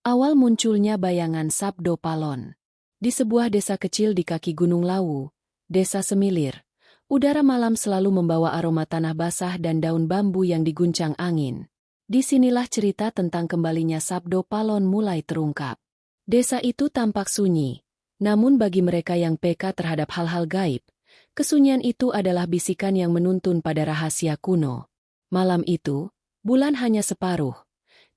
Awal munculnya bayangan Sabdo Palon. Di sebuah desa kecil di kaki Gunung Lawu, Desa Semilir, udara malam selalu membawa aroma tanah basah dan daun bambu yang diguncang angin. Disinilah cerita tentang kembalinya Sabdo Palon mulai terungkap. Desa itu tampak sunyi, namun bagi mereka yang peka terhadap hal-hal gaib, kesunyian itu adalah bisikan yang menuntun pada rahasia kuno. Malam itu, bulan hanya separuh.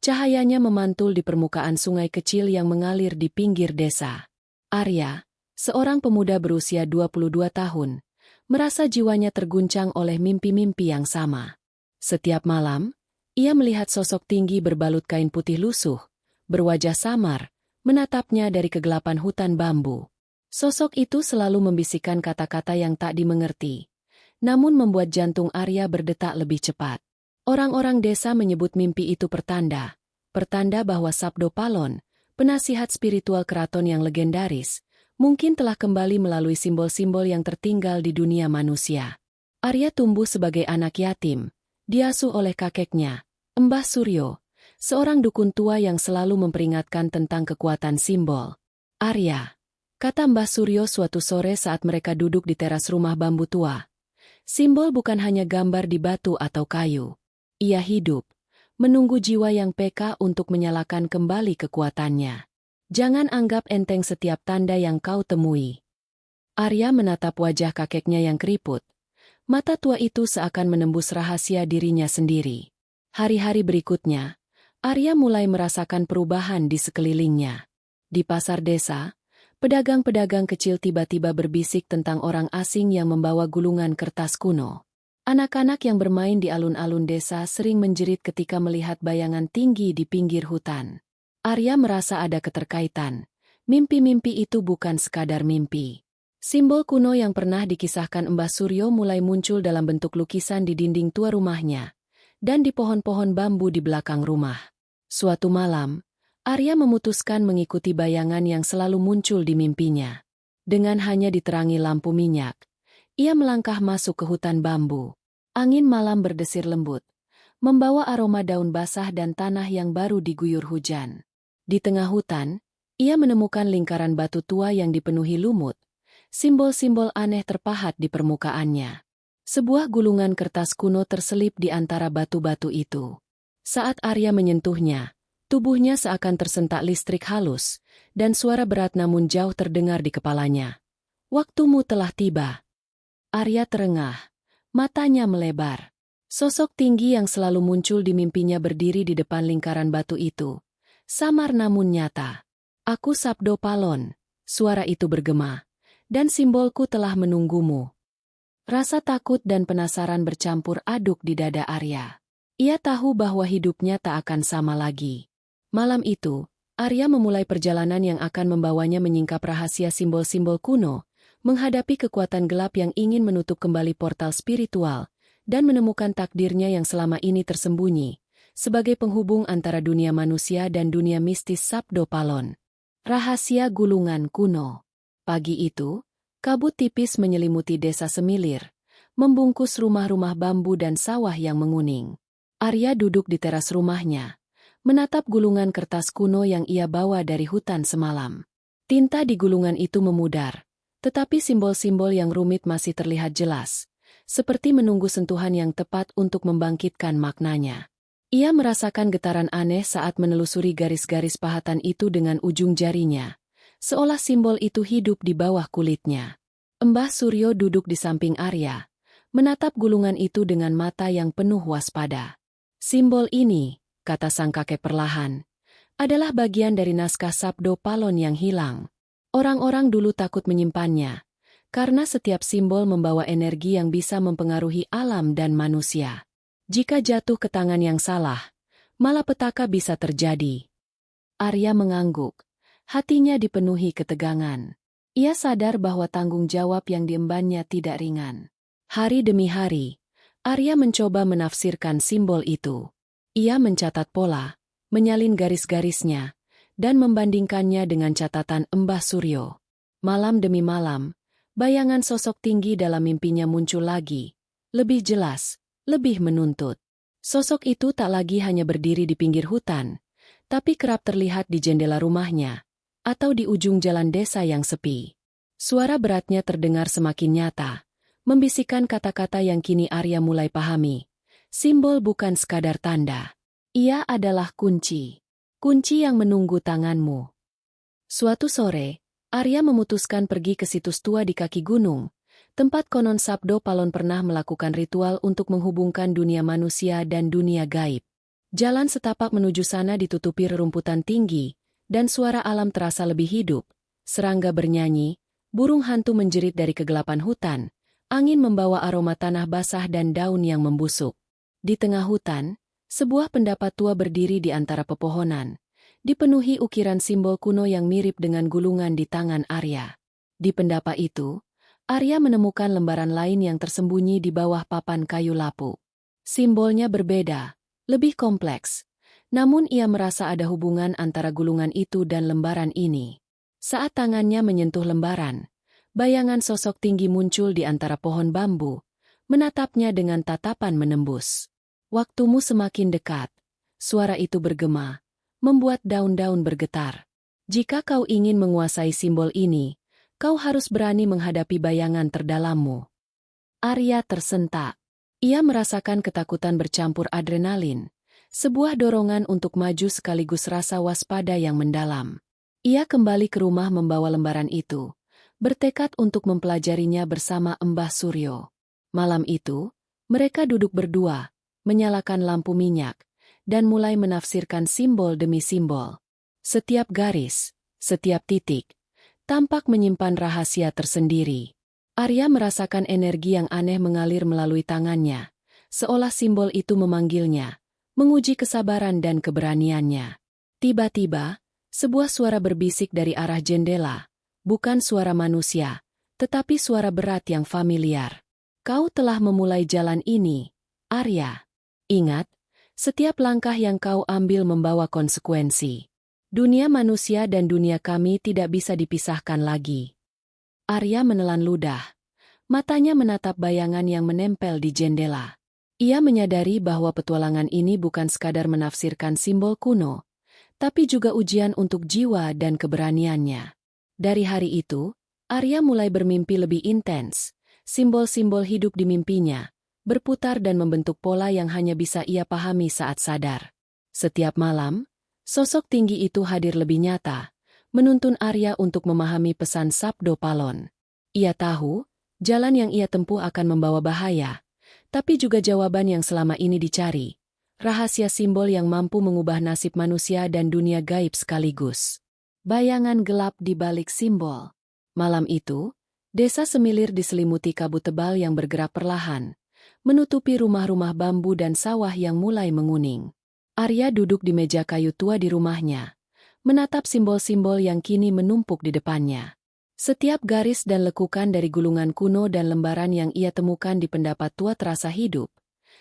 Cahayanya memantul di permukaan sungai kecil yang mengalir di pinggir desa. Arya, seorang pemuda berusia 22 tahun, merasa jiwanya terguncang oleh mimpi-mimpi yang sama. Setiap malam, ia melihat sosok tinggi berbalut kain putih lusuh, berwajah samar, menatapnya dari kegelapan hutan bambu. Sosok itu selalu membisikkan kata-kata yang tak dimengerti, namun membuat jantung Arya berdetak lebih cepat. Orang-orang desa menyebut mimpi itu pertanda bahwa Sabdo Palon, penasihat spiritual keraton yang legendaris, mungkin telah kembali melalui simbol-simbol yang tertinggal di dunia manusia. Arya tumbuh sebagai anak yatim, diasuh oleh kakeknya, Mbah Suryo, seorang dukun tua yang selalu memperingatkan tentang kekuatan simbol. Arya, kata Mbah Suryo suatu sore saat mereka duduk di teras rumah bambu tua, simbol bukan hanya gambar di batu atau kayu. Ia hidup, menunggu jiwa yang peka untuk menyalakan kembali kekuatannya. Jangan anggap enteng setiap tanda yang kau temui. Arya menatap wajah kakeknya yang keriput. Mata tua itu seakan menembus rahasia dirinya sendiri. Hari-hari berikutnya, Arya mulai merasakan perubahan di sekelilingnya. Di pasar desa, pedagang-pedagang kecil tiba-tiba berbisik tentang orang asing yang membawa gulungan kertas kuno. Anak-anak yang bermain di alun-alun desa sering menjerit ketika melihat bayangan tinggi di pinggir hutan. Arya merasa ada keterkaitan. Mimpi-mimpi itu bukan sekadar mimpi. Simbol kuno yang pernah dikisahkan Mbah Suryo mulai muncul dalam bentuk lukisan di dinding tua rumahnya, dan di pohon-pohon bambu di belakang rumah. Suatu malam, Arya memutuskan mengikuti bayangan yang selalu muncul di mimpinya. Dengan hanya diterangi lampu minyak, ia melangkah masuk ke hutan bambu. Angin malam berdesir lembut, membawa aroma daun basah dan tanah yang baru diguyur hujan. Di tengah hutan, ia menemukan lingkaran batu tua yang dipenuhi lumut. Simbol-simbol aneh terpahat di permukaannya. Sebuah gulungan kertas kuno terselip di antara batu-batu itu. Saat Arya menyentuhnya, tubuhnya seakan tersentak listrik halus, dan suara berat namun jauh terdengar di kepalanya. Waktumu telah tiba. Arya terengah, matanya melebar. Sosok tinggi yang selalu muncul di mimpinya berdiri di depan lingkaran batu itu. Samar namun nyata. Aku Sabdo Palon, suara itu bergema, dan simbolku telah menunggumu. Rasa takut dan penasaran bercampur aduk di dada Arya. Ia tahu bahwa hidupnya tak akan sama lagi. Malam itu, Arya memulai perjalanan yang akan membawanya menyingkap rahasia simbol-simbol kuno, menghadapi kekuatan gelap yang ingin menutup kembali portal spiritual, dan menemukan takdirnya yang selama ini tersembunyi, sebagai penghubung antara dunia manusia dan dunia mistis Sabdo Palon. Rahasia gulungan kuno. Pagi itu, kabut tipis menyelimuti desa Semilir, membungkus rumah-rumah bambu dan sawah yang menguning. Arya duduk di teras rumahnya, menatap gulungan kertas kuno yang ia bawa dari hutan semalam. Tinta di gulungan itu memudar, tetapi simbol-simbol yang rumit masih terlihat jelas, seperti menunggu sentuhan yang tepat untuk membangkitkan maknanya. Ia merasakan getaran aneh saat menelusuri garis-garis pahatan itu dengan ujung jarinya, seolah simbol itu hidup di bawah kulitnya. Mbah Suryo duduk di samping Arya, menatap gulungan itu dengan mata yang penuh waspada. Simbol ini, kata sang kakek perlahan, adalah bagian dari naskah Sabdo Palon yang hilang. Orang-orang dulu takut menyimpannya, karena setiap simbol membawa energi yang bisa mempengaruhi alam dan manusia. Jika jatuh ke tangan yang salah, malapetaka bisa terjadi. Arya mengangguk, hatinya dipenuhi ketegangan. Ia sadar bahwa tanggung jawab yang diembannya tidak ringan. Hari demi hari, Arya mencoba menafsirkan simbol itu. Ia mencatat pola, menyalin garis-garisnya, dan membandingkannya dengan catatan Mbah Suryo. Malam demi malam, bayangan sosok tinggi dalam mimpinya muncul lagi, lebih jelas, lebih menuntut. Sosok itu tak lagi hanya berdiri di pinggir hutan, tapi kerap terlihat di jendela rumahnya, atau di ujung jalan desa yang sepi. Suara beratnya terdengar semakin nyata, membisikkan kata-kata yang kini Arya mulai pahami. Simbol bukan sekadar tanda. Ia adalah kunci. Kunci yang menunggu tanganmu. Suatu sore, Arya memutuskan pergi ke situs tua di kaki gunung, tempat konon Sabdo Palon pernah melakukan ritual untuk menghubungkan dunia manusia dan dunia gaib. Jalan setapak menuju sana ditutupi rerumputan tinggi, dan suara alam terasa lebih hidup. Serangga bernyanyi, burung hantu menjerit dari kegelapan hutan, angin membawa aroma tanah basah dan daun yang membusuk. Di tengah hutan, sebuah pendapat tua berdiri di antara pepohonan, dipenuhi ukiran simbol kuno yang mirip dengan gulungan di tangan Arya. Di pendapat itu, Arya menemukan lembaran lain yang tersembunyi di bawah papan kayu lapuk. Simbolnya berbeda, lebih kompleks, namun ia merasa ada hubungan antara gulungan itu dan lembaran ini. Saat tangannya menyentuh lembaran, bayangan sosok tinggi muncul di antara pohon bambu, menatapnya dengan tatapan menembus. Waktumu semakin dekat, suara itu bergema, membuat daun-daun bergetar. Jika kau ingin menguasai simbol ini, kau harus berani menghadapi bayangan terdalammu. Arya tersentak. Ia merasakan ketakutan bercampur adrenalin, sebuah dorongan untuk maju sekaligus rasa waspada yang mendalam. Ia kembali ke rumah membawa lembaran itu, bertekad untuk mempelajarinya bersama Mbah Suryo. Malam itu, mereka duduk berdua, menyalakan lampu minyak, dan mulai menafsirkan simbol demi simbol. Setiap garis, setiap titik, tampak menyimpan rahasia tersendiri. Arya merasakan energi yang aneh mengalir melalui tangannya, seolah simbol itu memanggilnya, menguji kesabaran dan keberaniannya. Tiba-tiba, sebuah suara berbisik dari arah jendela, bukan suara manusia, tetapi suara berat yang familiar. Kau telah memulai jalan ini, Arya. Ingat, setiap langkah yang kau ambil membawa konsekuensi. Dunia manusia dan dunia kami tidak bisa dipisahkan lagi. Arya menelan ludah. Matanya menatap bayangan yang menempel di jendela. Ia menyadari bahwa petualangan ini bukan sekadar menafsirkan simbol kuno, tapi juga ujian untuk jiwa dan keberaniannya. Dari hari itu, Arya mulai bermimpi lebih intens. Simbol-simbol hidup di mimpinya, berputar dan membentuk pola yang hanya bisa ia pahami saat sadar. Setiap malam, sosok tinggi itu hadir lebih nyata, menuntun Arya untuk memahami pesan Sabdo Palon. Ia tahu, jalan yang ia tempuh akan membawa bahaya, tapi juga jawaban yang selama ini dicari. Rahasia simbol yang mampu mengubah nasib manusia dan dunia gaib sekaligus. Bayangan gelap di balik simbol. Malam itu, desa Semilir diselimuti kabut tebal yang bergerak perlahan, menutupi rumah-rumah bambu dan sawah yang mulai menguning. Arya duduk di meja kayu tua di rumahnya, menatap simbol-simbol yang kini menumpuk di depannya. Setiap garis dan lekukan dari gulungan kuno dan lembaran yang ia temukan di pendapat tua terasa hidup,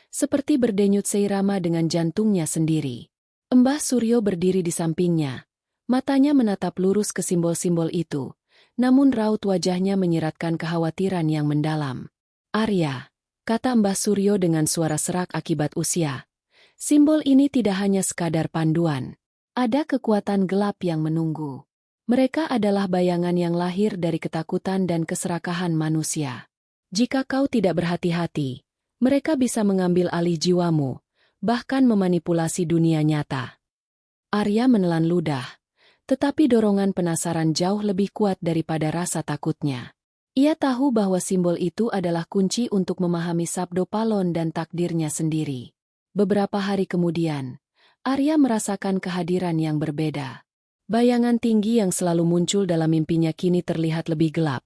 seperti berdenyut seirama dengan jantungnya sendiri. Mbah Suryo berdiri di sampingnya, matanya menatap lurus ke simbol-simbol itu, namun raut wajahnya menyiratkan kekhawatiran yang mendalam. Arya, kata Mbah Suryo dengan suara serak akibat usia, simbol ini tidak hanya sekadar panduan. Ada kekuatan gelap yang menunggu. Mereka adalah bayangan yang lahir dari ketakutan dan keserakahan manusia. Jika kau tidak berhati-hati, mereka bisa mengambil alih jiwamu, bahkan memanipulasi dunia nyata. Arya menelan ludah, tetapi dorongan penasaran jauh lebih kuat daripada rasa takutnya. Ia tahu bahwa simbol itu adalah kunci untuk memahami Sabdo Palon dan takdirnya sendiri. Beberapa hari kemudian, Arya merasakan kehadiran yang berbeda. Bayangan tinggi yang selalu muncul dalam mimpinya kini terlihat lebih gelap,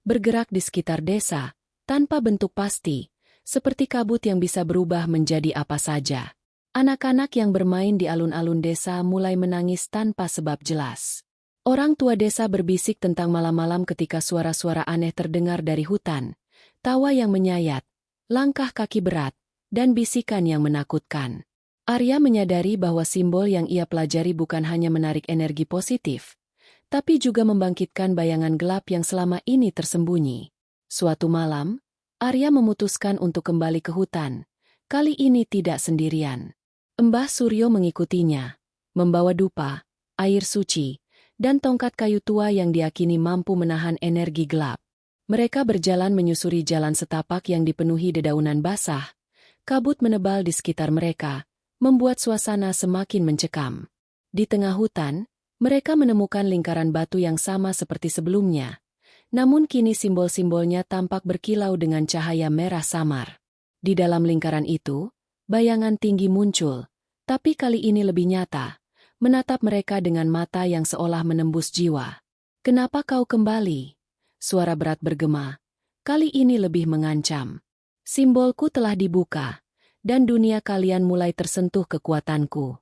bergerak di sekitar desa, tanpa bentuk pasti, seperti kabut yang bisa berubah menjadi apa saja. Anak-anak yang bermain di alun-alun desa mulai menangis tanpa sebab jelas. Orang tua desa berbisik tentang malam-malam ketika suara-suara aneh terdengar dari hutan, tawa yang menyayat, langkah kaki berat, dan bisikan yang menakutkan. Arya menyadari bahwa simbol yang ia pelajari bukan hanya menarik energi positif, tapi juga membangkitkan bayangan gelap yang selama ini tersembunyi. Suatu malam, Arya memutuskan untuk kembali ke hutan, kali ini tidak sendirian. Mbah Suryo mengikutinya, membawa dupa, air suci, dan tongkat kayu tua yang diyakini mampu menahan energi gelap. Mereka berjalan menyusuri jalan setapak yang dipenuhi dedaunan basah. Kabut menebal di sekitar mereka, membuat suasana semakin mencekam. Di tengah hutan, mereka menemukan lingkaran batu yang sama seperti sebelumnya. Namun kini simbol-simbolnya tampak berkilau dengan cahaya merah samar. Di dalam lingkaran itu, bayangan tinggi muncul, tapi kali ini lebih nyata, menatap mereka dengan mata yang seolah menembus jiwa. "Kenapa kau kembali?" Suara berat bergema. Kali ini lebih mengancam. "Simbolku telah dibuka, dan dunia kalian mulai tersentuh kekuatanku."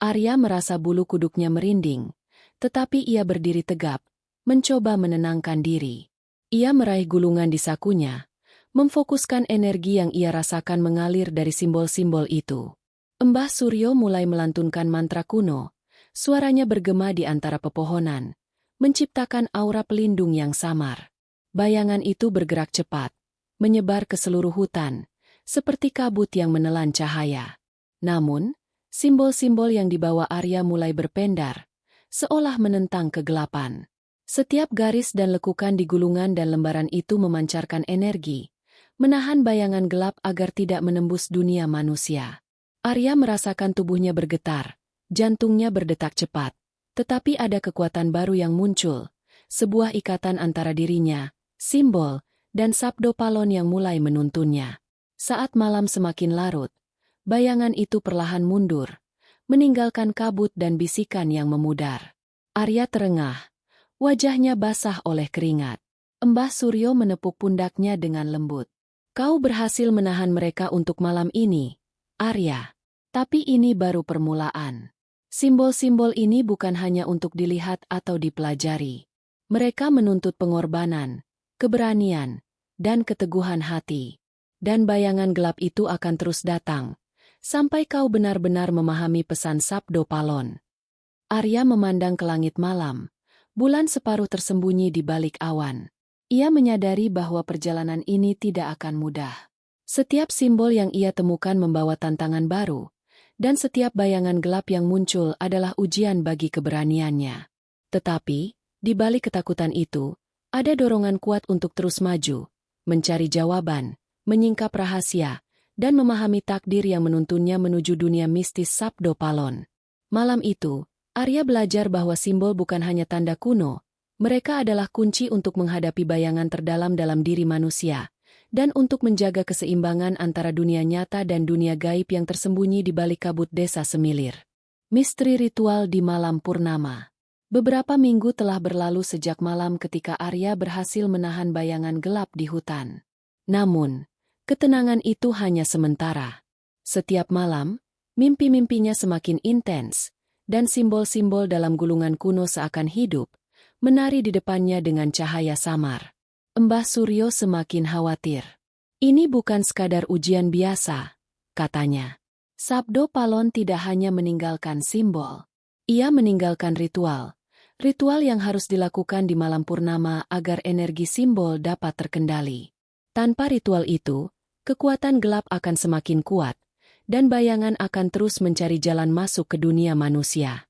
Arya merasa bulu kuduknya merinding, tetapi ia berdiri tegap, mencoba menenangkan diri. Ia meraih gulungan di sakunya, memfokuskan energi yang ia rasakan mengalir dari simbol-simbol itu. Mbah Suryo mulai melantunkan mantra kuno, suaranya bergema di antara pepohonan, menciptakan aura pelindung yang samar. Bayangan itu bergerak cepat, menyebar ke seluruh hutan, seperti kabut yang menelan cahaya. Namun, simbol-simbol yang dibawa Arya mulai berpendar, seolah menentang kegelapan. Setiap garis dan lekukan di gulungan dan lembaran itu memancarkan energi, menahan bayangan gelap agar tidak menembus dunia manusia. Arya merasakan tubuhnya bergetar, jantungnya berdetak cepat, tetapi ada kekuatan baru yang muncul, sebuah ikatan antara dirinya, simbol, dan sabdo palon yang mulai menuntunnya. Saat malam semakin larut, bayangan itu perlahan mundur, meninggalkan kabut dan bisikan yang memudar. Arya terengah, wajahnya basah oleh keringat. Mbah Suryo menepuk pundaknya dengan lembut. "Kau berhasil menahan mereka untuk malam ini, Arya. Tapi ini baru permulaan. Simbol-simbol ini bukan hanya untuk dilihat atau dipelajari. Mereka menuntut pengorbanan, keberanian, dan keteguhan hati. Dan bayangan gelap itu akan terus datang, sampai kau benar-benar memahami pesan sabdo palon." Arya memandang ke langit malam. Bulan separuh tersembunyi di balik awan. Ia menyadari bahwa perjalanan ini tidak akan mudah. Setiap simbol yang ia temukan membawa tantangan baru, dan setiap bayangan gelap yang muncul adalah ujian bagi keberaniannya. Tetapi, di balik ketakutan itu, ada dorongan kuat untuk terus maju, mencari jawaban, menyingkap rahasia, dan memahami takdir yang menuntunnya menuju dunia mistis sabdo palon. Malam itu, Arya belajar bahwa simbol bukan hanya tanda kuno, mereka adalah kunci untuk menghadapi bayangan terdalam dalam diri manusia, dan untuk menjaga keseimbangan antara dunia nyata dan dunia gaib yang tersembunyi di balik kabut desa Semilir. Misteri ritual di malam purnama. Beberapa minggu telah berlalu sejak malam ketika Arya berhasil menahan bayangan gelap di hutan. Namun, ketenangan itu hanya sementara. Setiap malam, mimpi-mimpinya semakin intens, dan simbol-simbol dalam gulungan kuno seakan hidup, menari di depannya dengan cahaya samar. Mbah Suryo semakin khawatir. "Ini bukan sekadar ujian biasa," katanya. "Sabdo palon tidak hanya meninggalkan simbol. Ia meninggalkan ritual. Ritual yang harus dilakukan di malam purnama agar energi simbol dapat terkendali. Tanpa ritual itu, kekuatan gelap akan semakin kuat, dan bayangan akan terus mencari jalan masuk ke dunia manusia."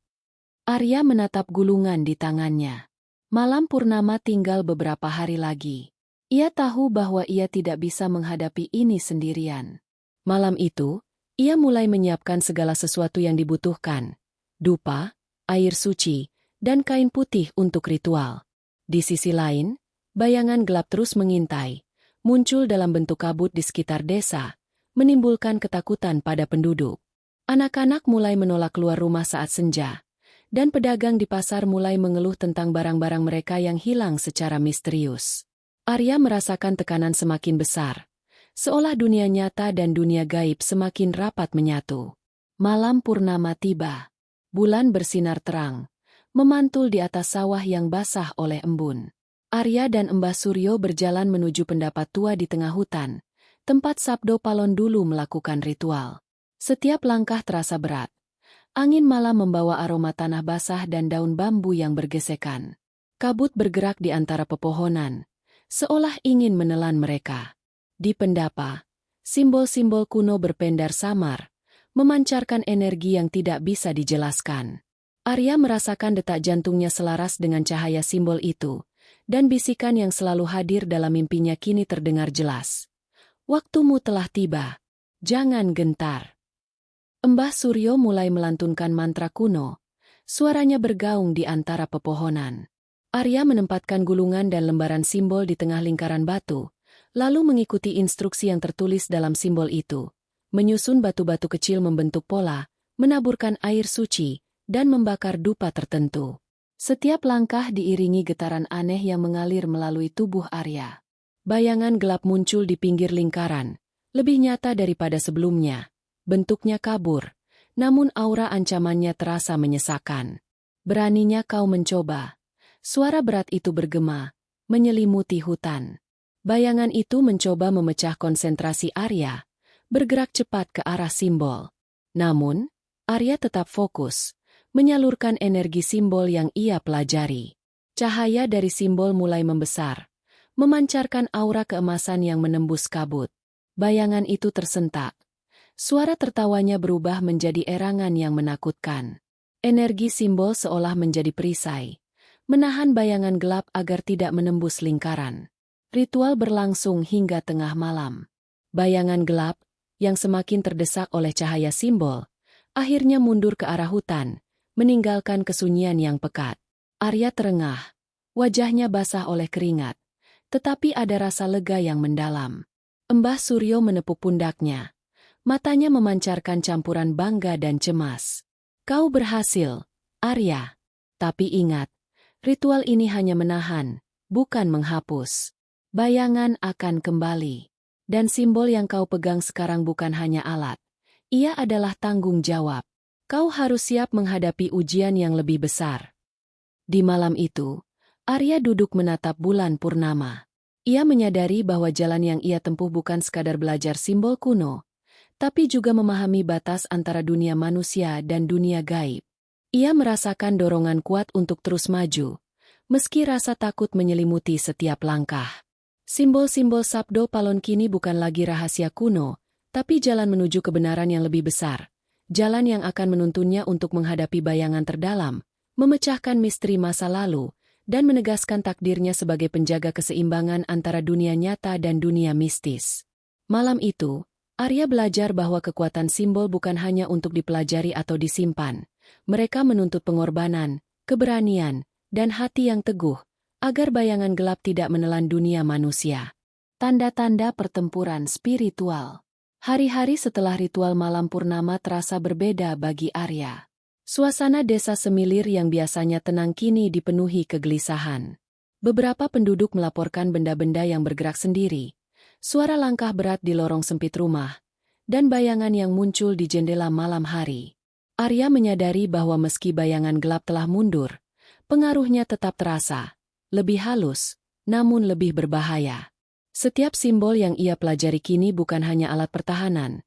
Arya menatap gulungan di tangannya. Malam purnama tinggal beberapa hari lagi. Ia tahu bahwa ia tidak bisa menghadapi ini sendirian. Malam itu, ia mulai menyiapkan segala sesuatu yang dibutuhkan. Dupa, air suci, dan kain putih untuk ritual. Di sisi lain, bayangan gelap terus mengintai, muncul dalam bentuk kabut di sekitar desa, menimbulkan ketakutan pada penduduk. Anak-anak mulai menolak keluar rumah saat senja, dan pedagang di pasar mulai mengeluh tentang barang-barang mereka yang hilang secara misterius. Arya merasakan tekanan semakin besar, seolah dunia nyata dan dunia gaib semakin rapat menyatu. Malam purnama tiba. Bulan bersinar terang, memantul di atas sawah yang basah oleh embun. Arya dan Mbah Suryo berjalan menuju pendapat tua di tengah hutan, tempat sabdo palon dulu melakukan ritual. Setiap langkah terasa berat. Angin malam membawa aroma tanah basah dan daun bambu yang bergesekan. Kabut bergerak di antara pepohonan, seolah ingin menelan mereka. Di pendapa, simbol-simbol kuno berpendar samar, memancarkan energi yang tidak bisa dijelaskan. Arya merasakan detak jantungnya selaras dengan cahaya simbol itu, dan bisikan yang selalu hadir dalam mimpinya kini terdengar jelas. Waktumu telah tiba. Jangan gentar. Mbah Suryo mulai melantunkan mantra kuno. Suaranya bergaung di antara pepohonan. Arya menempatkan gulungan dan lembaran simbol di tengah lingkaran batu, lalu mengikuti instruksi yang tertulis dalam simbol itu. Menyusun batu-batu kecil membentuk pola, menaburkan air suci, dan membakar dupa tertentu. Setiap langkah diiringi getaran aneh yang mengalir melalui tubuh Arya. Bayangan gelap muncul di pinggir lingkaran, lebih nyata daripada sebelumnya. Bentuknya kabur, namun aura ancamannya terasa menyesakan. Beraninya kau mencoba. Suara berat itu bergema, menyelimuti hutan. Bayangan itu mencoba memecah konsentrasi Arya, bergerak cepat ke arah simbol. Namun, Arya tetap fokus, menyalurkan energi simbol yang ia pelajari. Cahaya dari simbol mulai membesar, memancarkan aura keemasan yang menembus kabut. Bayangan itu tersentak. Suara tertawanya berubah menjadi erangan yang menakutkan. Energi simbol seolah menjadi perisai, menahan bayangan gelap agar tidak menembus lingkaran. Ritual berlangsung hingga tengah malam. Bayangan gelap, yang semakin terdesak oleh cahaya simbol, akhirnya mundur ke arah hutan, meninggalkan kesunyian yang pekat. Arya terengah, wajahnya basah oleh keringat, tetapi ada rasa lega yang mendalam. Mbah Suryo menepuk pundaknya. Matanya memancarkan campuran bangga dan cemas. Kau berhasil, Arya. Tapi ingat, ritual ini hanya menahan, bukan menghapus. Bayangan akan kembali. Dan simbol yang kau pegang sekarang bukan hanya alat. Ia adalah tanggung jawab. Kau harus siap menghadapi ujian yang lebih besar. Di malam itu, Arya duduk menatap bulan purnama. Ia menyadari bahwa jalan yang ia tempuh bukan sekadar belajar simbol kuno, tapi juga memahami batas antara dunia manusia dan dunia gaib. Ia merasakan dorongan kuat untuk terus maju, meski rasa takut menyelimuti setiap langkah. Simbol-simbol Sabdo Palon kini bukan lagi rahasia kuno, tapi jalan menuju kebenaran yang lebih besar. Jalan yang akan menuntunnya untuk menghadapi bayangan terdalam, memecahkan misteri masa lalu, dan menegaskan takdirnya sebagai penjaga keseimbangan antara dunia nyata dan dunia mistis. Malam itu, Arya belajar bahwa kekuatan simbol bukan hanya untuk dipelajari atau disimpan. Mereka menuntut pengorbanan, keberanian, dan hati yang teguh, agar bayangan gelap tidak menelan dunia manusia. Tanda-tanda pertempuran spiritual. Hari-hari setelah ritual malam purnama terasa berbeda bagi Arya. Suasana desa Semilir yang biasanya tenang kini dipenuhi kegelisahan. Beberapa penduduk melaporkan benda-benda yang bergerak sendiri. Suara langkah berat di lorong sempit rumah, dan bayangan yang muncul di jendela malam hari. Arya menyadari bahwa meski bayangan gelap telah mundur, pengaruhnya tetap terasa, lebih halus, namun lebih berbahaya. Setiap simbol yang ia pelajari kini bukan hanya alat pertahanan,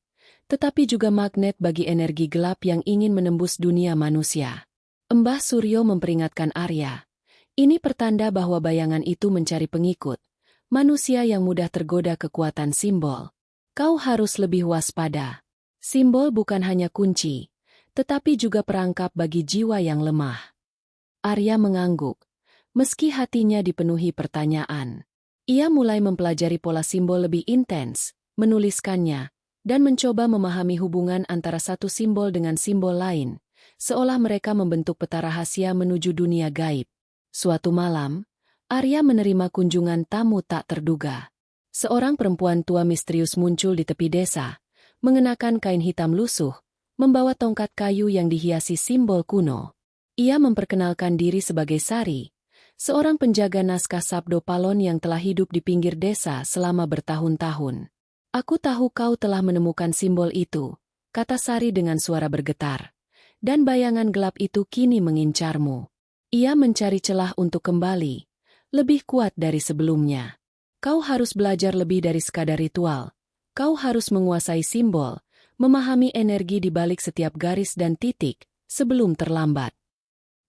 tetapi juga magnet bagi energi gelap yang ingin menembus dunia manusia. Mbah Suryo memperingatkan Arya, ini pertanda bahwa bayangan itu mencari pengikut. Manusia yang mudah tergoda kekuatan simbol. Kau harus lebih waspada. Simbol bukan hanya kunci, tetapi juga perangkap bagi jiwa yang lemah. Arya mengangguk, meski hatinya dipenuhi pertanyaan. Ia mulai mempelajari pola simbol lebih intens, menuliskannya, dan mencoba memahami hubungan antara satu simbol dengan simbol lain, seolah mereka membentuk peta rahasia menuju dunia gaib. Suatu malam, Arya menerima kunjungan tamu tak terduga. Seorang perempuan tua misterius muncul di tepi desa, mengenakan kain hitam lusuh, membawa tongkat kayu yang dihiasi simbol kuno. Ia memperkenalkan diri sebagai Sari, seorang penjaga naskah Sabdo Palon yang telah hidup di pinggir desa selama bertahun-tahun. Aku tahu kau telah menemukan simbol itu, kata Sari dengan suara bergetar. Dan bayangan gelap itu kini mengincarmu. Ia mencari celah untuk kembali. Lebih kuat dari sebelumnya. Kau harus belajar lebih dari sekadar ritual. Kau harus menguasai simbol, memahami energi di balik setiap garis dan titik, sebelum terlambat.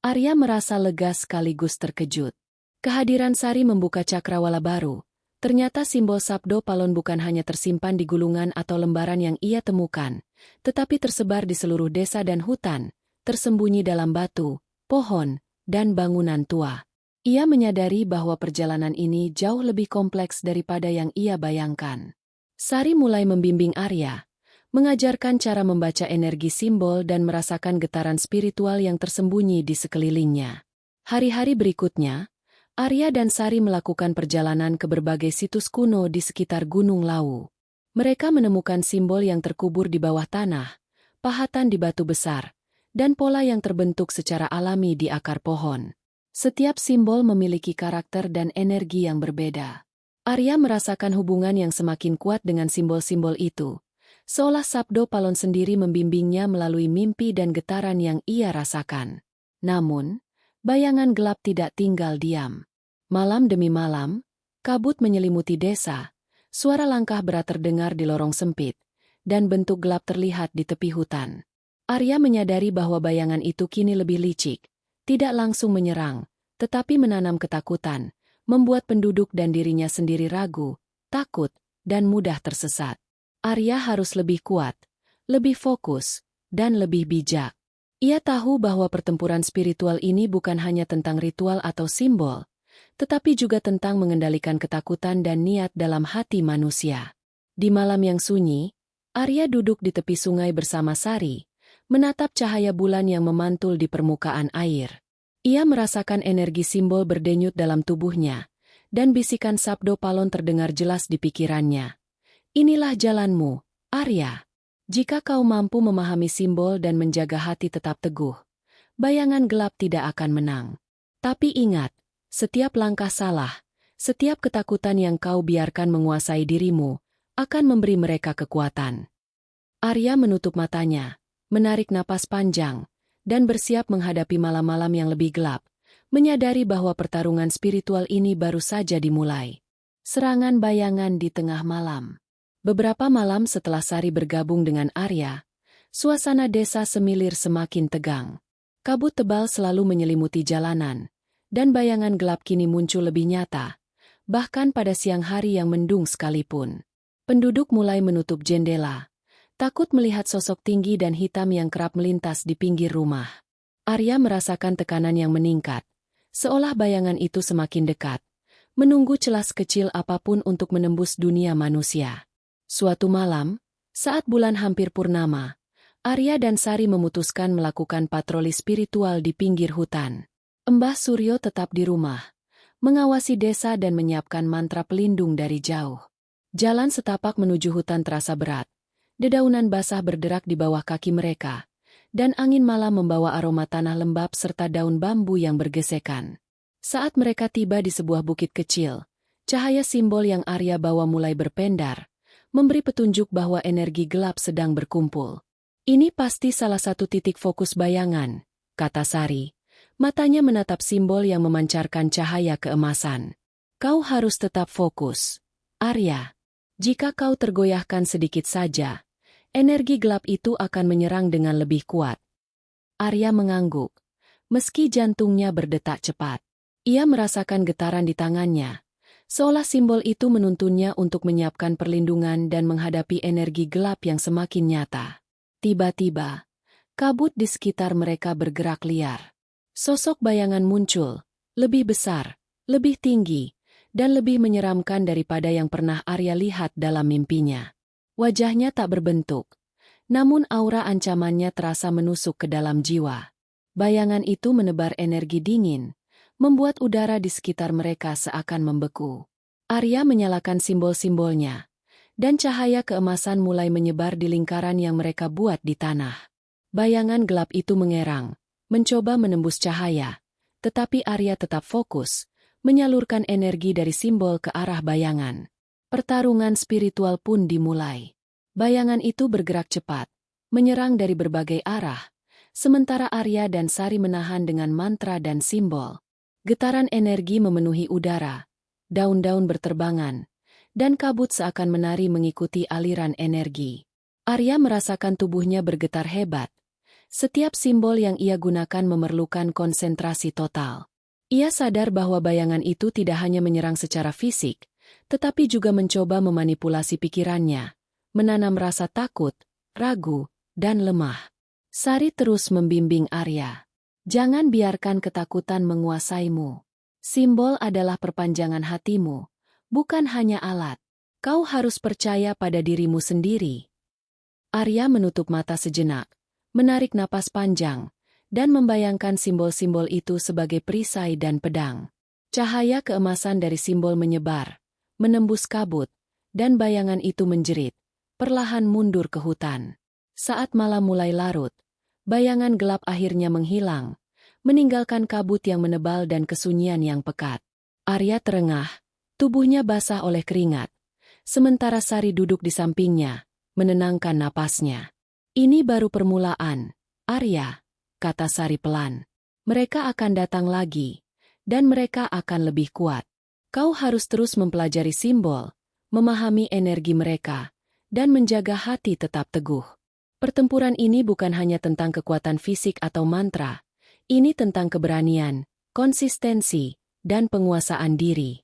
Arya merasa lega sekaligus terkejut. Kehadiran Sari membuka cakrawala baru. Ternyata simbol Sabdo Palon bukan hanya tersimpan di gulungan atau lembaran yang ia temukan, tetapi tersebar di seluruh desa dan hutan, tersembunyi dalam batu, pohon, dan bangunan tua. Ia menyadari bahwa perjalanan ini jauh lebih kompleks daripada yang ia bayangkan. Sari mulai membimbing Arya, mengajarkan cara membaca energi simbol dan merasakan getaran spiritual yang tersembunyi di sekelilingnya. Hari-hari berikutnya, Arya dan Sari melakukan perjalanan ke berbagai situs kuno di sekitar Gunung Lawu. Mereka menemukan simbol yang terkubur di bawah tanah, pahatan di batu besar, dan pola yang terbentuk secara alami di akar pohon. Setiap simbol memiliki karakter dan energi yang berbeda. Arya merasakan hubungan yang semakin kuat dengan simbol-simbol itu, seolah Sabdo Palon sendiri membimbingnya melalui mimpi dan getaran yang ia rasakan. Namun, bayangan gelap tidak tinggal diam. Malam demi malam, kabut menyelimuti desa, suara langkah berat terdengar di lorong sempit, dan bentuk gelap terlihat di tepi hutan. Arya menyadari bahwa bayangan itu kini lebih licik, tidak langsung menyerang, tetapi menanam ketakutan, membuat penduduk dan dirinya sendiri ragu, takut, dan mudah tersesat. Arya harus lebih kuat, lebih fokus, dan lebih bijak. Ia tahu bahwa pertempuran spiritual ini bukan hanya tentang ritual atau simbol, tetapi juga tentang mengendalikan ketakutan dan niat dalam hati manusia. Di malam yang sunyi, Arya duduk di tepi sungai bersama Sari, menatap cahaya bulan yang memantul di permukaan air. Ia merasakan energi simbol berdenyut dalam tubuhnya, dan bisikan Sabdo Palon terdengar jelas di pikirannya. Inilah jalanmu, Arya. Jika kau mampu memahami simbol dan menjaga hati tetap teguh, bayangan gelap tidak akan menang. Tapi ingat, setiap langkah salah, setiap ketakutan yang kau biarkan menguasai dirimu, akan memberi mereka kekuatan. Arya menutup matanya, menarik napas panjang, dan bersiap menghadapi malam-malam yang lebih gelap, menyadari bahwa pertarungan spiritual ini baru saja dimulai. Serangan bayangan di tengah malam. Beberapa malam setelah Sari bergabung dengan Arya, suasana desa Semilir semakin tegang. Kabut tebal selalu menyelimuti jalanan, dan bayangan gelap kini muncul lebih nyata, bahkan pada siang hari yang mendung sekalipun. Penduduk mulai menutup jendela, takut melihat sosok tinggi dan hitam yang kerap melintas di pinggir rumah. Arya merasakan tekanan yang meningkat, seolah bayangan itu semakin dekat, menunggu celah kecil apapun untuk menembus dunia manusia. Suatu malam, saat bulan hampir purnama, Arya dan Sari memutuskan melakukan patroli spiritual di pinggir hutan. Mbah Suryo tetap di rumah, mengawasi desa dan menyiapkan mantra pelindung dari jauh. Jalan setapak menuju hutan terasa berat, dedaunan basah berderak di bawah kaki mereka, dan angin malam membawa aroma tanah lembab serta daun bambu yang bergesekan. Saat mereka tiba di sebuah bukit kecil, cahaya simbol yang Arya bawa mulai berpendar, memberi petunjuk bahwa energi gelap sedang berkumpul. Ini pasti salah satu titik fokus bayangan, kata Sari. Matanya menatap simbol yang memancarkan cahaya keemasan. Kau harus tetap fokus, Arya. Jika kau tergoyahkan sedikit saja, energi gelap itu akan menyerang dengan lebih kuat. Arya mengangguk, meski jantungnya berdetak cepat. Ia merasakan getaran di tangannya, seolah simbol itu menuntunnya untuk menyiapkan perlindungan dan menghadapi energi gelap yang semakin nyata. Tiba-tiba, kabut di sekitar mereka bergerak liar. Sosok bayangan muncul, lebih besar, lebih tinggi, dan lebih menyeramkan daripada yang pernah Arya lihat dalam mimpinya. Wajahnya tak berbentuk, namun aura ancamannya terasa menusuk ke dalam jiwa. Bayangan itu menebar energi dingin, membuat udara di sekitar mereka seakan membeku. Arya menyalakan simbol-simbolnya, dan cahaya keemasan mulai menyebar di lingkaran yang mereka buat di tanah. Bayangan gelap itu mengerang, mencoba menembus cahaya, tetapi Arya tetap fokus, menyalurkan energi dari simbol ke arah bayangan. Pertarungan spiritual pun dimulai. Bayangan itu bergerak cepat, menyerang dari berbagai arah, sementara Arya dan Sari menahan dengan mantra dan simbol. Getaran energi memenuhi udara, daun-daun berterbangan, dan kabut seakan menari mengikuti aliran energi. Arya merasakan tubuhnya bergetar hebat. Setiap simbol yang ia gunakan memerlukan konsentrasi total. Ia sadar bahwa bayangan itu tidak hanya menyerang secara fisik, tetapi juga mencoba memanipulasi pikirannya, menanam rasa takut, ragu, dan lemah. Sari terus membimbing Arya. Jangan biarkan ketakutan menguasaimu. Simbol adalah perpanjangan hatimu, bukan hanya alat. Kau harus percaya pada dirimu sendiri. Arya menutup mata sejenak, menarik napas panjang, dan membayangkan simbol-simbol itu sebagai perisai dan pedang. Cahaya keemasan dari simbol menyebar, menembus kabut, dan bayangan itu menjerit, perlahan mundur ke hutan. Saat malam mulai larut, bayangan gelap akhirnya menghilang, meninggalkan kabut yang menebal dan kesunyian yang pekat. Arya terengah, tubuhnya basah oleh keringat, sementara Sari duduk di sampingnya, menenangkan napasnya. Ini baru permulaan, Arya, kata Sari pelan. Mereka akan datang lagi, dan mereka akan lebih kuat. Kau harus terus mempelajari simbol, memahami energi mereka, dan menjaga hati tetap teguh. Pertempuran ini bukan hanya tentang kekuatan fisik atau mantra, ini tentang keberanian, konsistensi, dan penguasaan diri.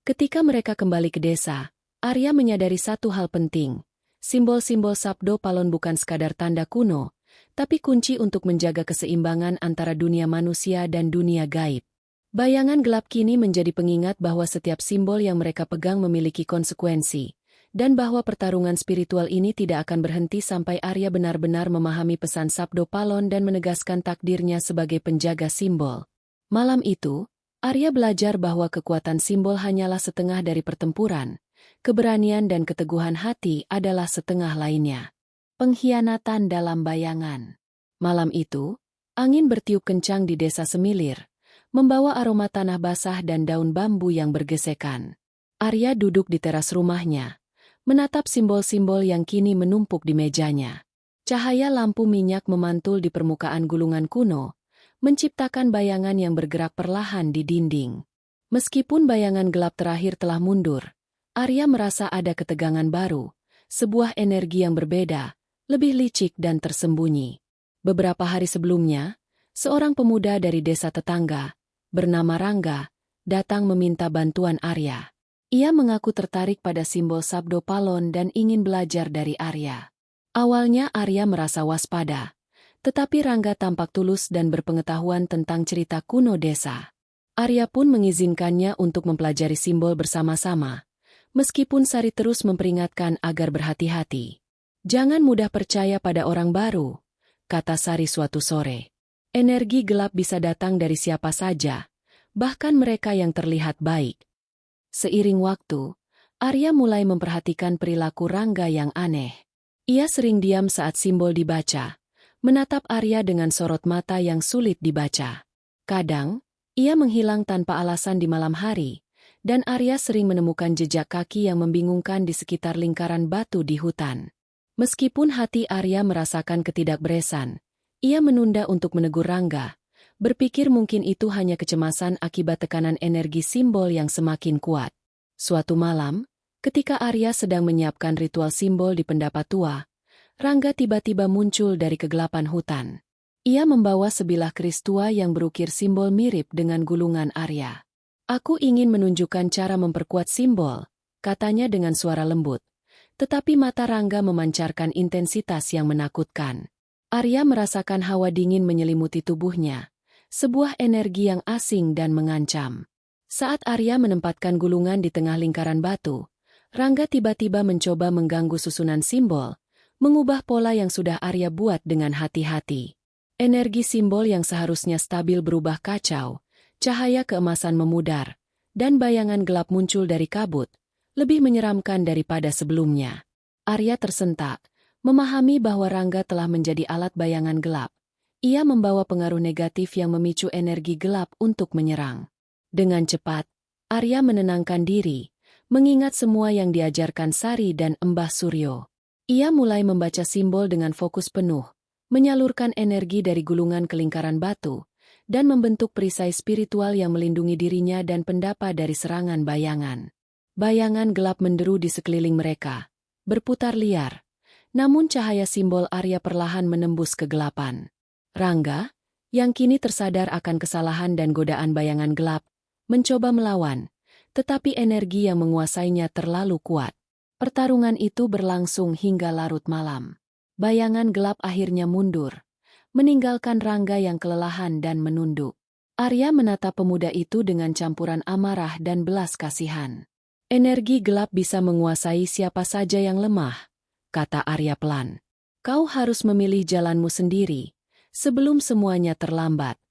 Ketika mereka kembali ke desa, Arya menyadari satu hal penting. Simbol-simbol Sabdo Palon bukan sekadar tanda kuno, tapi kunci untuk menjaga keseimbangan antara dunia manusia dan dunia gaib. Bayangan gelap kini menjadi pengingat bahwa setiap simbol yang mereka pegang memiliki konsekuensi, dan bahwa pertarungan spiritual ini tidak akan berhenti sampai Arya benar-benar memahami pesan Sabdo Palon dan menegaskan takdirnya sebagai penjaga simbol. Malam itu, Arya belajar bahwa kekuatan simbol hanyalah setengah dari pertempuran. Keberanian dan keteguhan hati adalah setengah lainnya. Pengkhianatan dalam bayangan. Malam itu, angin bertiup kencang di desa Semilir, membawa aroma tanah basah dan daun bambu yang bergesekan. Arya duduk di teras rumahnya, menatap simbol-simbol yang kini menumpuk di mejanya. Cahaya lampu minyak memantul di permukaan gulungan kuno, menciptakan bayangan yang bergerak perlahan di dinding. Meskipun bayangan gelap terakhir telah mundur, Arya merasa ada ketegangan baru, sebuah energi yang berbeda, lebih licik dan tersembunyi. Beberapa hari sebelumnya, seorang pemuda dari desa tetangga, bernama Rangga, datang meminta bantuan Arya. Ia mengaku tertarik pada simbol Sabdo Palon dan ingin belajar dari Arya. Awalnya Arya merasa waspada, tetapi Rangga tampak tulus dan berpengetahuan tentang cerita kuno desa. Arya pun mengizinkannya untuk mempelajari simbol bersama-sama. Meskipun Sari terus memperingatkan agar berhati-hati. Jangan mudah percaya pada orang baru, kata Sari suatu sore. Energi gelap bisa datang dari siapa saja, bahkan mereka yang terlihat baik. Seiring waktu, Arya mulai memperhatikan perilaku Rangga yang aneh. Ia sering diam saat simbol dibaca, menatap Arya dengan sorot mata yang sulit dibaca. Kadang, ia menghilang tanpa alasan di malam hari, dan Arya sering menemukan jejak kaki yang membingungkan di sekitar lingkaran batu di hutan. Meskipun hati Arya merasakan ketidakberesan, ia menunda untuk menegur Rangga, berpikir mungkin itu hanya kecemasan akibat tekanan energi simbol yang semakin kuat. Suatu malam, ketika Arya sedang menyiapkan ritual simbol di pendapat tua, Rangga tiba-tiba muncul dari kegelapan hutan. Ia membawa sebilah keris tua yang berukir simbol mirip dengan gulungan Arya. Aku ingin menunjukkan cara memperkuat simbol, katanya dengan suara lembut. Tetapi mata Rangga memancarkan intensitas yang menakutkan. Arya merasakan hawa dingin menyelimuti tubuhnya, sebuah energi yang asing dan mengancam. Saat Arya menempatkan gulungan di tengah lingkaran batu, Rangga tiba-tiba mencoba mengganggu susunan simbol, mengubah pola yang sudah Arya buat dengan hati-hati. Energi simbol yang seharusnya stabil berubah kacau. Cahaya keemasan memudar, dan bayangan gelap muncul dari kabut, lebih menyeramkan daripada sebelumnya. Arya tersentak, memahami bahwa Rangga telah menjadi alat bayangan gelap. Ia membawa pengaruh negatif yang memicu energi gelap untuk menyerang. Dengan cepat, Arya menenangkan diri, mengingat semua yang diajarkan Sari dan Mbah Suryo. Ia mulai membaca simbol dengan fokus penuh, menyalurkan energi dari gulungan ke lingkaran batu, dan membentuk perisai spiritual yang melindungi dirinya dan pendapa dari serangan bayangan. Bayangan gelap menderu di sekeliling mereka, berputar liar, namun cahaya simbol Arya perlahan menembus kegelapan. Rangga, yang kini tersadar akan kesalahan dan godaan bayangan gelap, mencoba melawan, tetapi energi yang menguasainya terlalu kuat. Pertarungan itu berlangsung hingga larut malam. Bayangan gelap akhirnya mundur, meninggalkan Rangga yang kelelahan dan menunduk. Arya menatap pemuda itu dengan campuran amarah dan belas kasihan. Energi gelap bisa menguasai siapa saja yang lemah, kata Arya pelan. Kau harus memilih jalanmu sendiri, sebelum semuanya terlambat.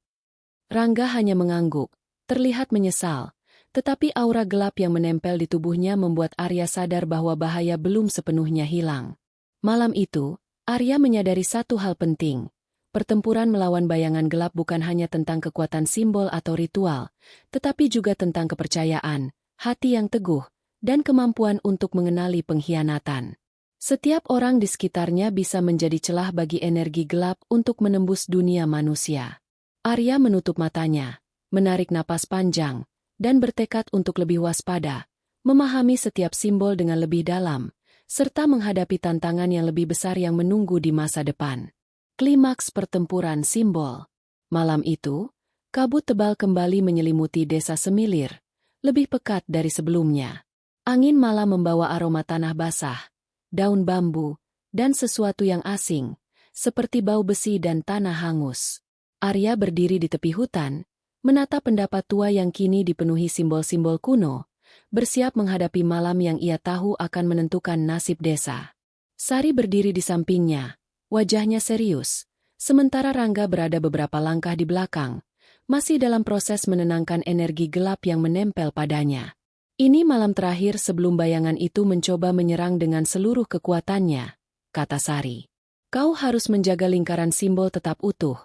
Rangga hanya mengangguk, terlihat menyesal, tetapi aura gelap yang menempel di tubuhnya membuat Arya sadar bahwa bahaya belum sepenuhnya hilang. Malam itu, Arya menyadari satu hal penting. Pertempuran melawan bayangan gelap bukan hanya tentang kekuatan simbol atau ritual, tetapi juga tentang kepercayaan, hati yang teguh, dan kemampuan untuk mengenali pengkhianatan. Setiap orang di sekitarnya bisa menjadi celah bagi energi gelap untuk menembus dunia manusia. Arya menutup matanya, menarik napas panjang, dan bertekad untuk lebih waspada, memahami setiap simbol dengan lebih dalam, serta menghadapi tantangan yang lebih besar yang menunggu di masa depan. Klimaks pertempuran simbol. Malam itu, kabut tebal kembali menyelimuti desa Semilir, lebih pekat dari sebelumnya. Angin malam membawa aroma tanah basah, daun bambu, dan sesuatu yang asing, seperti bau besi dan tanah hangus. Arya berdiri di tepi hutan, menatap pendapat tua yang kini dipenuhi simbol-simbol kuno, bersiap menghadapi malam yang ia tahu akan menentukan nasib desa. Sari berdiri di sampingnya, wajahnya serius, sementara Rangga berada beberapa langkah di belakang, masih dalam proses menenangkan energi gelap yang menempel padanya. Ini malam terakhir sebelum bayangan itu mencoba menyerang dengan seluruh kekuatannya, kata Sari. Kau harus menjaga lingkaran simbol tetap utuh,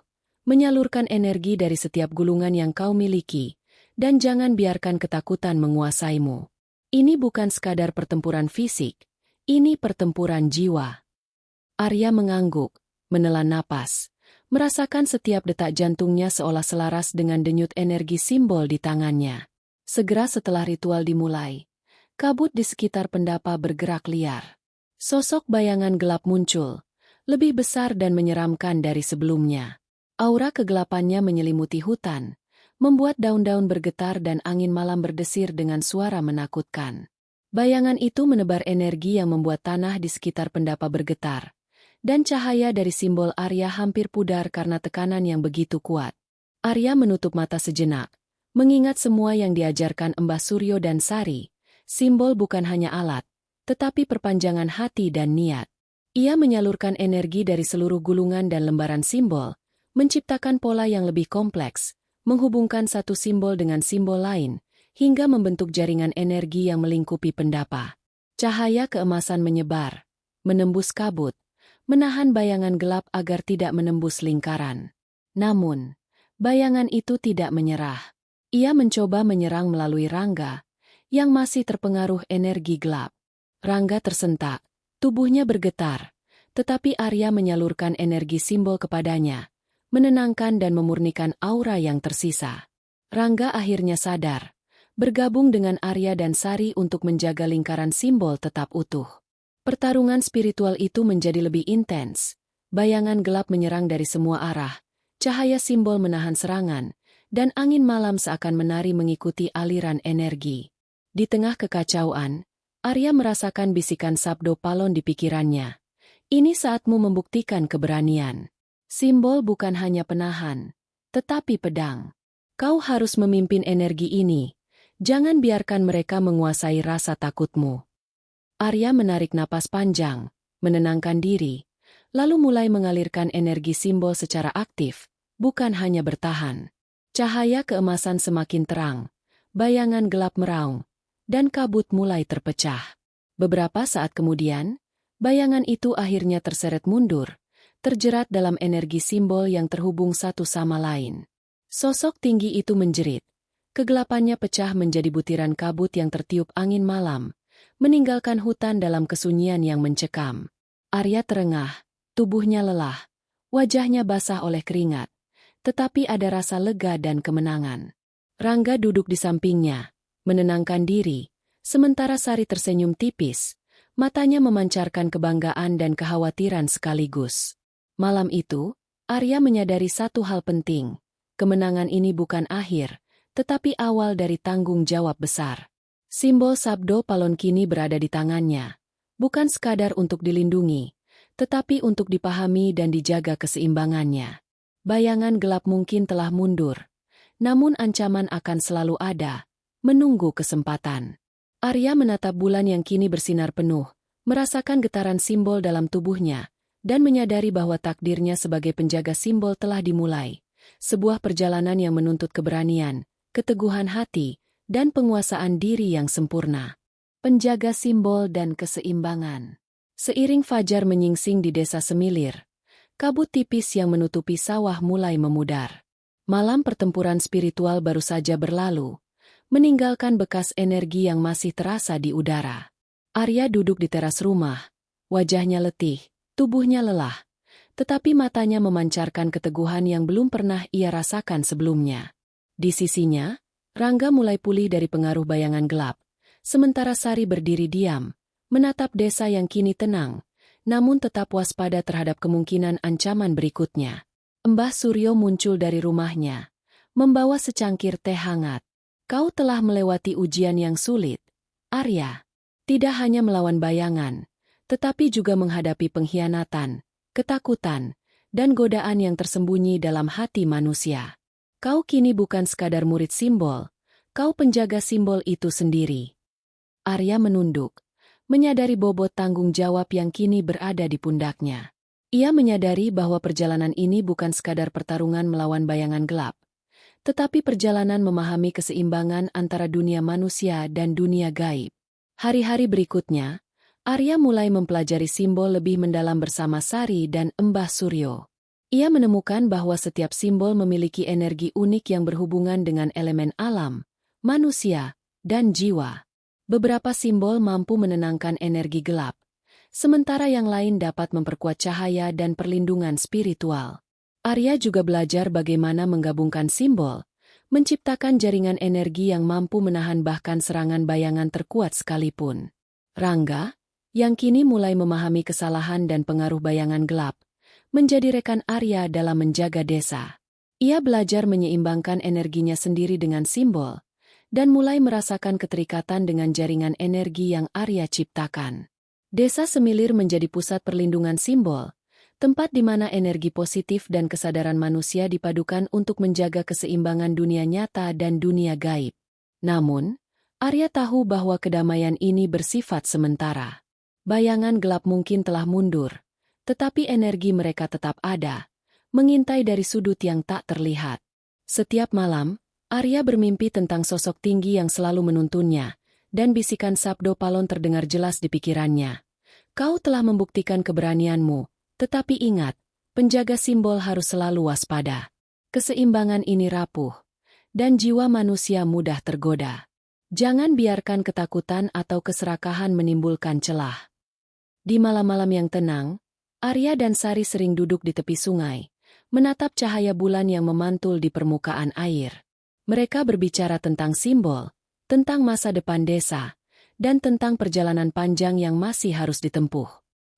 menyalurkan energi dari setiap gulungan yang kau miliki, dan jangan biarkan ketakutan menguasaimu. Ini bukan sekadar pertempuran fisik, ini pertempuran jiwa. Arya mengangguk, menelan napas, merasakan setiap detak jantungnya seolah selaras dengan denyut energi simbol di tangannya. Segera setelah ritual dimulai, kabut di sekitar pendapa bergerak liar. Sosok bayangan gelap muncul, lebih besar dan menyeramkan dari sebelumnya. Aura kegelapannya menyelimuti hutan, membuat daun-daun bergetar dan angin malam berdesir dengan suara menakutkan. Bayangan itu menebar energi yang membuat tanah di sekitar pendapa bergetar, dan cahaya dari simbol Arya hampir pudar karena tekanan yang begitu kuat. Arya menutup mata sejenak, mengingat semua yang diajarkan Mbah Suryo dan Sari. Simbol bukan hanya alat, tetapi perpanjangan hati dan niat. Ia menyalurkan energi dari seluruh gulungan dan lembaran simbol, menciptakan pola yang lebih kompleks, menghubungkan satu simbol dengan simbol lain, hingga membentuk jaringan energi yang melingkupi pendapa. Cahaya keemasan menyebar, menembus kabut, menahan bayangan gelap agar tidak menembus lingkaran. Namun, bayangan itu tidak menyerah. Ia mencoba menyerang melalui Rangga, yang masih terpengaruh energi gelap. Rangga tersentak, tubuhnya bergetar, tetapi Arya menyalurkan energi simbol kepadanya, menenangkan dan memurnikan aura yang tersisa. Rangga akhirnya sadar, bergabung dengan Arya dan Sari untuk menjaga lingkaran simbol tetap utuh. Pertarungan spiritual itu menjadi lebih intens, bayangan gelap menyerang dari semua arah, cahaya simbol menahan serangan, dan angin malam seakan menari mengikuti aliran energi. Di tengah kekacauan, Arya merasakan bisikan Sabdo Palon di pikirannya. Ini saatmu membuktikan keberanian. Simbol bukan hanya penahan, tetapi pedang. Kau harus memimpin energi ini. Jangan biarkan mereka menguasai rasa takutmu. Arya menarik napas panjang, menenangkan diri, lalu mulai mengalirkan energi simbol secara aktif, bukan hanya bertahan. Cahaya keemasan semakin terang, bayangan gelap meraung, dan kabut mulai terpecah. Beberapa saat kemudian, bayangan itu akhirnya terseret mundur, terjerat dalam energi simbol yang terhubung satu sama lain. Sosok tinggi itu menjerit. Kegelapannya pecah menjadi butiran kabut yang tertiup angin malam, meninggalkan hutan dalam kesunyian yang mencekam. Arya terengah, tubuhnya lelah, wajahnya basah oleh keringat, tetapi ada rasa lega dan kemenangan. Rangga duduk di sampingnya, menenangkan diri, sementara Sari tersenyum tipis, matanya memancarkan kebanggaan dan kekhawatiran sekaligus. Malam itu, Arya menyadari satu hal penting. Kemenangan ini bukan akhir, tetapi awal dari tanggung jawab besar. Simbol Sabdo Palon kini berada di tangannya, bukan sekadar untuk dilindungi, tetapi untuk dipahami dan dijaga keseimbangannya. Bayangan gelap mungkin telah mundur, namun ancaman akan selalu ada, menunggu kesempatan. Arya menatap bulan yang kini bersinar penuh, merasakan getaran simbol dalam tubuhnya, dan menyadari bahwa takdirnya sebagai penjaga simbol telah dimulai. Sebuah perjalanan yang menuntut keberanian, keteguhan hati, dan penguasaan diri yang sempurna. Penjaga simbol dan keseimbangan. Seiring fajar menyingsing di desa Semilir, kabut tipis yang menutupi sawah mulai memudar. Malam pertempuran spiritual baru saja berlalu, meninggalkan bekas energi yang masih terasa di udara. Arya duduk di teras rumah, wajahnya letih, tubuhnya lelah, tetapi matanya memancarkan keteguhan yang belum pernah ia rasakan sebelumnya. Di sisinya, Rangga mulai pulih dari pengaruh bayangan gelap, sementara Sari berdiri diam, menatap desa yang kini tenang, namun tetap waspada terhadap kemungkinan ancaman berikutnya. Mbah Suryo muncul dari rumahnya, membawa secangkir teh hangat. Kau telah melewati ujian yang sulit, Arya. Tidak hanya melawan bayangan, tetapi juga menghadapi pengkhianatan, ketakutan, dan godaan yang tersembunyi dalam hati manusia. Kau kini bukan sekadar murid simbol, kau penjaga simbol itu sendiri. Arya menunduk, menyadari bobot tanggung jawab yang kini berada di pundaknya. Ia menyadari bahwa perjalanan ini bukan sekadar pertarungan melawan bayangan gelap, tetapi perjalanan memahami keseimbangan antara dunia manusia dan dunia gaib. Hari-hari berikutnya, Arya mulai mempelajari simbol lebih mendalam bersama Sari dan Mbah Suryo. Ia menemukan bahwa setiap simbol memiliki energi unik yang berhubungan dengan elemen alam, manusia, dan jiwa. Beberapa simbol mampu menenangkan energi gelap, sementara yang lain dapat memperkuat cahaya dan perlindungan spiritual. Arya juga belajar bagaimana menggabungkan simbol, menciptakan jaringan energi yang mampu menahan bahkan serangan bayangan terkuat sekalipun. Rangga, yang kini mulai memahami kesalahan dan pengaruh bayangan gelap, menjadi rekan Arya dalam menjaga desa. Ia belajar menyeimbangkan energinya sendiri dengan simbol, dan mulai merasakan keterikatan dengan jaringan energi yang Arya ciptakan. Desa Semilir menjadi pusat perlindungan simbol, tempat di mana energi positif dan kesadaran manusia dipadukan untuk menjaga keseimbangan dunia nyata dan dunia gaib. Namun, Arya tahu bahwa kedamaian ini bersifat sementara. Bayangan gelap mungkin telah mundur, tetapi energi mereka tetap ada, mengintai dari sudut yang tak terlihat. Setiap malam, Arya bermimpi tentang sosok tinggi yang selalu menuntunnya, dan bisikan Sabdo Palon terdengar jelas di pikirannya. Kau telah membuktikan keberanianmu, tetapi ingat, penjaga simbol harus selalu waspada. Keseimbangan ini rapuh, dan jiwa manusia mudah tergoda. Jangan biarkan ketakutan atau keserakahan menimbulkan celah. Di malam-malam yang tenang, Arya dan Sari sering duduk di tepi sungai, menatap cahaya bulan yang memantul di permukaan air. Mereka berbicara tentang simbol, tentang masa depan desa, dan tentang perjalanan panjang yang masih harus ditempuh.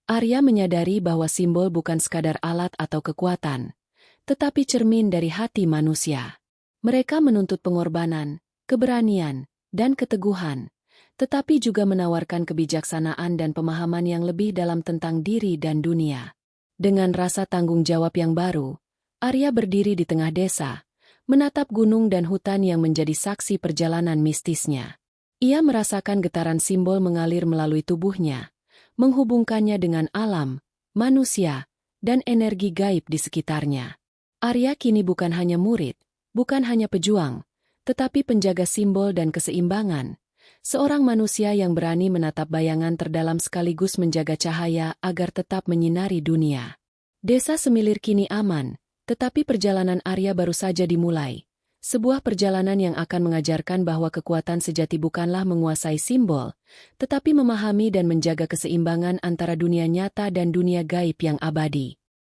Arya menyadari bahwa simbol bukan sekadar alat atau kekuatan, tetapi cermin dari hati manusia. Mereka menuntut pengorbanan, keberanian, dan keteguhan, tetapi juga menawarkan kebijaksanaan dan pemahaman yang lebih dalam tentang diri dan dunia. Dengan rasa tanggung jawab yang baru, Arya berdiri di tengah desa, menatap gunung dan hutan yang menjadi saksi perjalanan mistisnya. Ia merasakan getaran simbol mengalir melalui tubuhnya, menghubungkannya dengan alam, manusia, dan energi gaib di sekitarnya. Arya kini bukan hanya murid, bukan hanya pejuang, tetapi penjaga simbol dan keseimbangan, seorang manusia yang berani menatap bayangan terdalam sekaligus menjaga cahaya agar tetap menyinari dunia. Desa Semilir kini aman, tetapi perjalanan Arya baru saja dimulai. Sebuah perjalanan yang akan mengajarkan bahwa kekuatan sejati bukanlah menguasai simbol, tetapi memahami dan menjaga keseimbangan antara dunia nyata dan dunia gaib yang abadi.